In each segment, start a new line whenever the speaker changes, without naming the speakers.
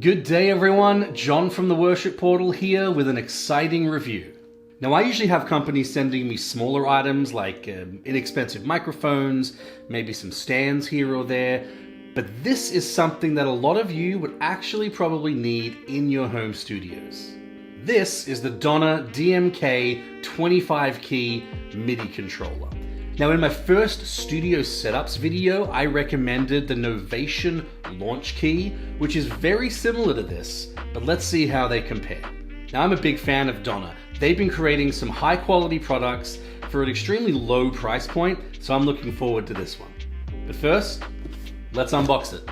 Good day everyone, John from the Worship Portal here with an exciting review. Now I usually have companies sending me smaller items like inexpensive microphones, maybe some stands here or there, but this is something that a lot of you would actually probably need in your home studios. This is the Donner DMK25 key MIDI controller. Now in my first studio setups video, I recommended the Novation launch key, which is very similar to this, but let's see how they compare. Now I'm a big fan of Donner. They've been creating some high quality products for an extremely low price point, so I'm looking forward to this one. But first, let's unbox it.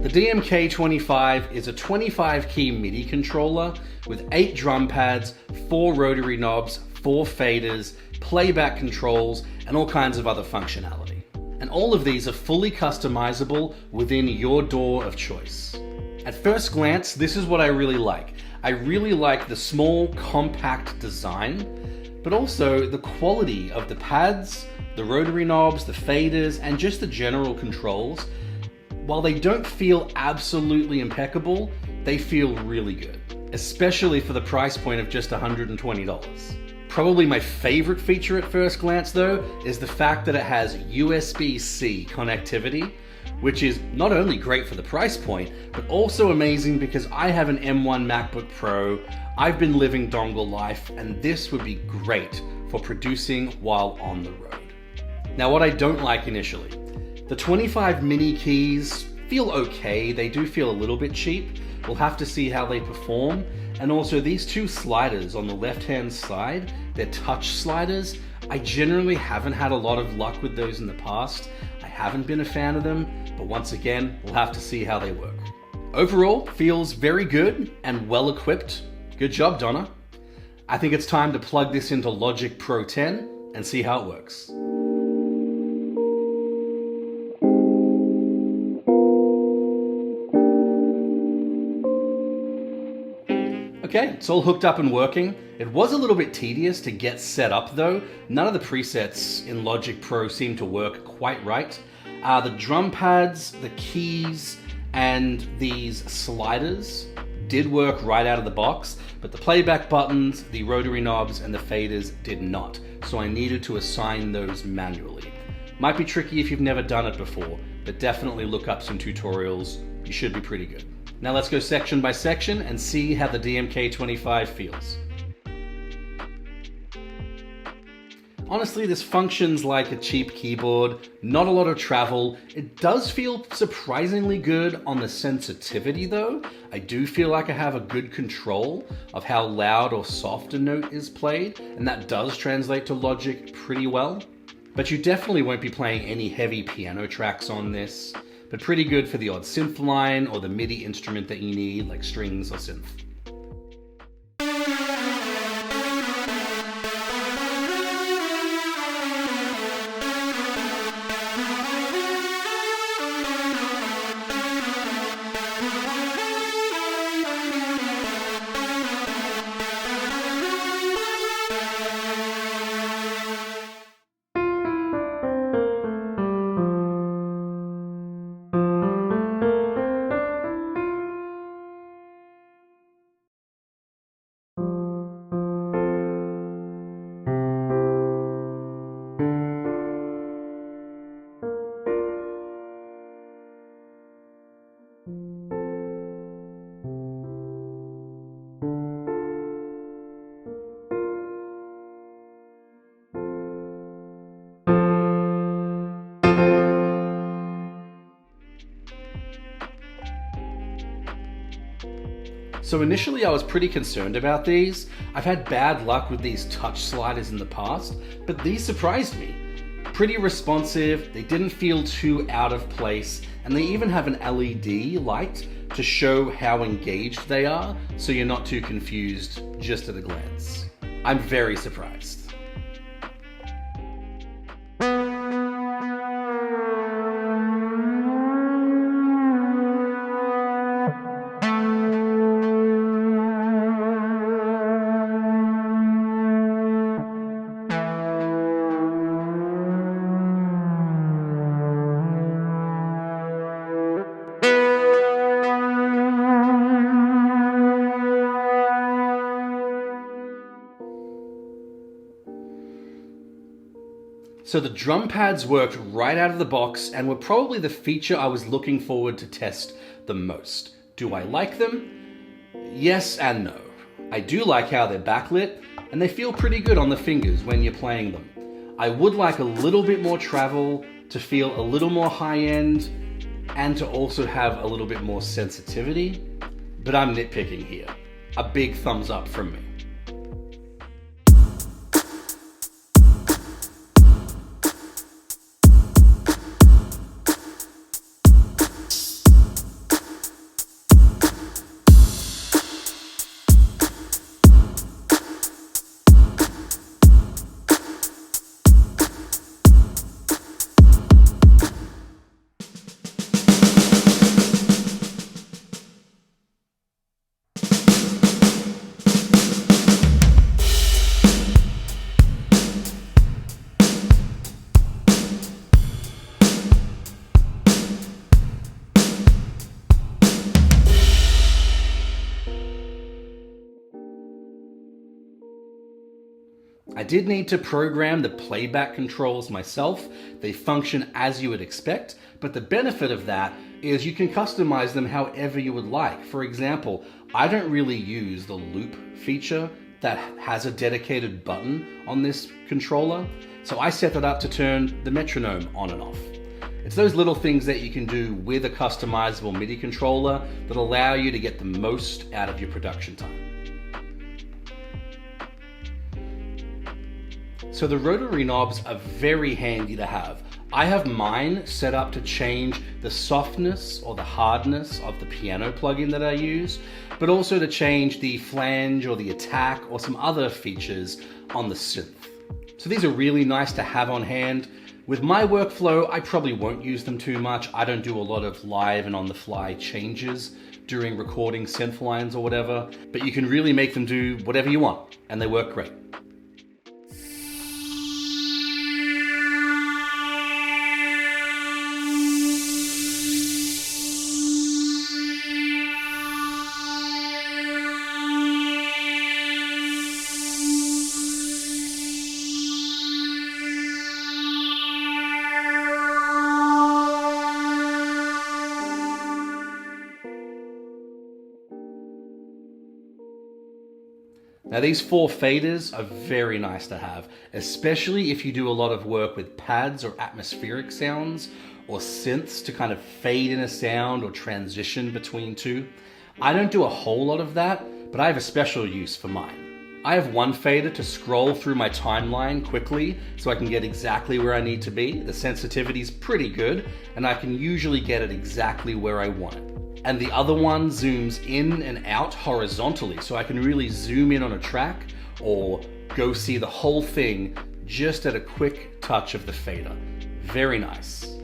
The DMK25 is a 25 key MIDI controller with 8 drum pads, 4 rotary knobs, 4 faders, playback controls, and all kinds of other functionality. And all of these are fully customizable within your DAW of choice. At first glance, this is what I really like. I really like the small, compact design, but also the quality of the pads, the rotary knobs, the faders, and just the general controls. While they don't feel absolutely impeccable, they feel really good, especially for the price point of just $120. Probably my favorite feature at first glance though is the fact that it has USB-C connectivity, which is not only great for the price point, but also amazing because I have an M1 MacBook Pro, I've been living dongle life, and this would be great for producing while on the road. Now what I don't like initially, the 25 mini keys feel okay, they do feel a little bit cheap. We'll have to see how they perform. And also these 2 sliders on the left-hand side, they're touch sliders. I generally haven't had a lot of luck with those in the past. I haven't been a fan of them, but once again, we'll have to see how they work. Overall, feels very good and well equipped. Good job, Donner. I think it's time to plug this into Logic Pro 10 and see how it works. Okay, it's all hooked up and working. It was a little bit tedious to get set up though. None of the presets in Logic Pro seem to work quite right. The drum pads, the keys, and these sliders did work right out of the box, but the playback buttons, the rotary knobs, and the faders did not. So I needed to assign those manually. Might be tricky if you've never done it before, but definitely look up some tutorials. You should be pretty good. Now let's go section by section and see how the DMK25 feels. Honestly, this functions like a cheap keyboard, not a lot of travel. It does feel surprisingly good on the sensitivity though. I do feel like I have a good control of how loud or soft a note is played, and that does translate to Logic pretty well. But you definitely won't be playing any heavy piano tracks on this. But pretty good for the odd synth line or the MIDI instrument that you need, like strings or synth. So initially I was pretty concerned about these. I've had bad luck with these touch sliders in the past, but these surprised me. Pretty responsive, they didn't feel too out of place, and they even have an LED light to show how engaged they are, so you're not too confused just at a glance. I'm very surprised. So the drum pads worked right out of the box and were probably the feature I was looking forward to test the most. Do I like them? Yes and no. I do like how they're backlit, and they feel pretty good on the fingers when you're playing them. I would like a little bit more travel, to feel a little more high-end, and to also have a little bit more sensitivity, but I'm nitpicking here. A big thumbs up from me. I did need to program the playback controls myself. They function as you would expect, but the benefit of that is you can customize them however you would like. For example, I don't really use the loop feature that has a dedicated button on this controller, so I set it up to turn the metronome on and off. It's those little things that you can do with a customizable MIDI controller that allow you to get the most out of your production time. So the rotary knobs are very handy to have. I have mine set up to change the softness or the hardness of the piano plugin that I use, but also to change the flange or the attack or some other features on the synth. So these are really nice to have on hand. With my workflow, I probably won't use them too much. I don't do a lot of live and on-the-fly changes during recording synth lines or whatever, but you can really make them do whatever you want, and they work great. Now these 4 faders are very nice to have, especially if you do a lot of work with pads or atmospheric sounds or synths to kind of fade in a sound or transition between two. I don't do a whole lot of that, but I have a special use for mine. I have one fader to scroll through my timeline quickly so I can get exactly where I need to be. The sensitivity is pretty good and I can usually get it exactly where I want it. And the other one zooms in and out horizontally, so I can really zoom in on a track or go see the whole thing just at a quick touch of the fader. Very nice.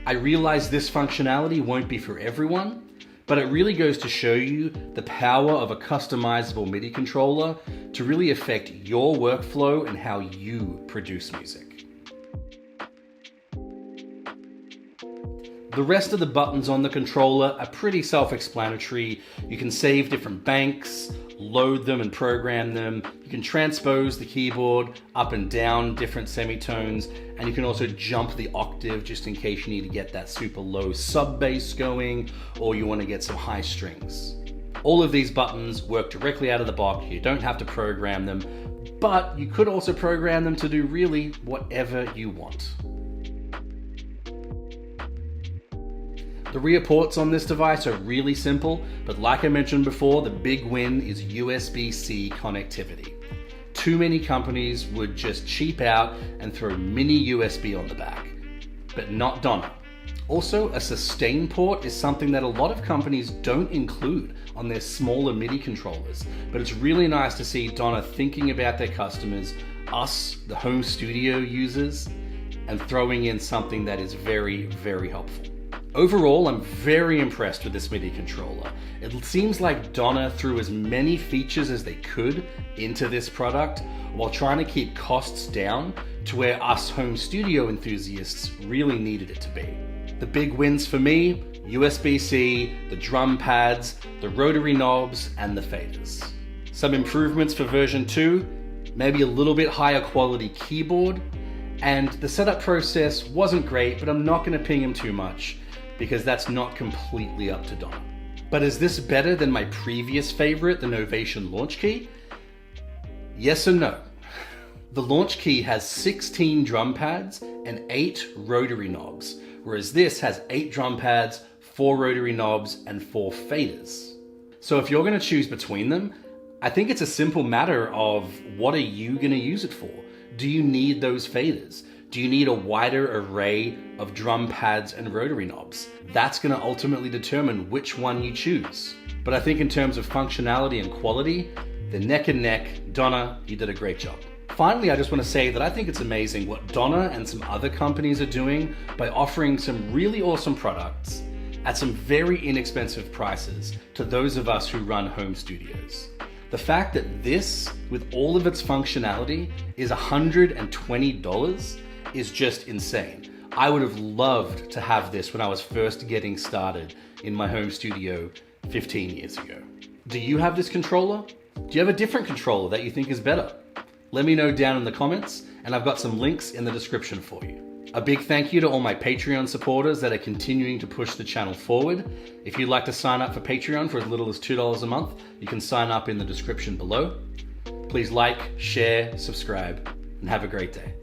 I realize this functionality won't be for everyone, but it really goes to show you the power of a customizable MIDI controller to really affect your workflow and how you produce music. The rest of the buttons on the controller are pretty self-explanatory. You can save different banks, load them and program them. You can transpose the keyboard up and down different semitones, and you can also jump the octave just in case you need to get that super low sub bass going or you want to get some high strings. All of these buttons work directly out of the box. You don't have to program them, but you could also program them to do really whatever you want. The rear ports on this device are really simple, but like I mentioned before, the big win is USB-C connectivity. too many companies would just cheap out and throw mini USB on the back, but not Donna. Also, a sustain port is something that a lot of companies don't include on their smaller MIDI controllers, but it's really nice to see Donna thinking about their customers, us, the home studio users, and throwing in something that is very, very helpful. Overall, I'm very impressed with this MIDI controller. It seems like Donna threw as many features as they could into this product while trying to keep costs down to where us home studio enthusiasts really needed it to be. The big wins for me, USB-C, the drum pads, the rotary knobs, and the faders. Some improvements for version 2, maybe a little bit higher quality keyboard, and the setup process wasn't great, but I'm not going to ping him too much because that's not completely up to Donna. But is this better than my previous favorite, the Novation Launch Key? Yes and no. The Launch Key has 16 drum pads and 8 rotary knobs, whereas this has 8 drum pads, 4 rotary knobs, and 4 faders. So if you're going to choose between them, I think it's a simple matter of what are you going to use it for? Do you need those faders? Do you need a wider array of drum pads and rotary knobs? That's going to ultimately determine which one you choose. But I think in terms of functionality and quality, they're neck and neck. Donna, you did a great job. Finally, I just want to say that I think it's amazing what Donna and some other companies are doing by offering some really awesome products at some very inexpensive prices to those of us who run home studios. The fact that this, with all of its functionality, is $120 is just insane. I would have loved to have this when I was first getting started in my home studio 15 years ago. Do you have this controller? Do you have a different controller that you think is better? Let me know down in the comments, and I've got some links in the description for you. A big thank you to all my Patreon supporters that are continuing to push the channel forward. If you'd like to sign up for Patreon for as little as $2 a month, you can sign up in the description below. Please like, share, subscribe, and have a great day.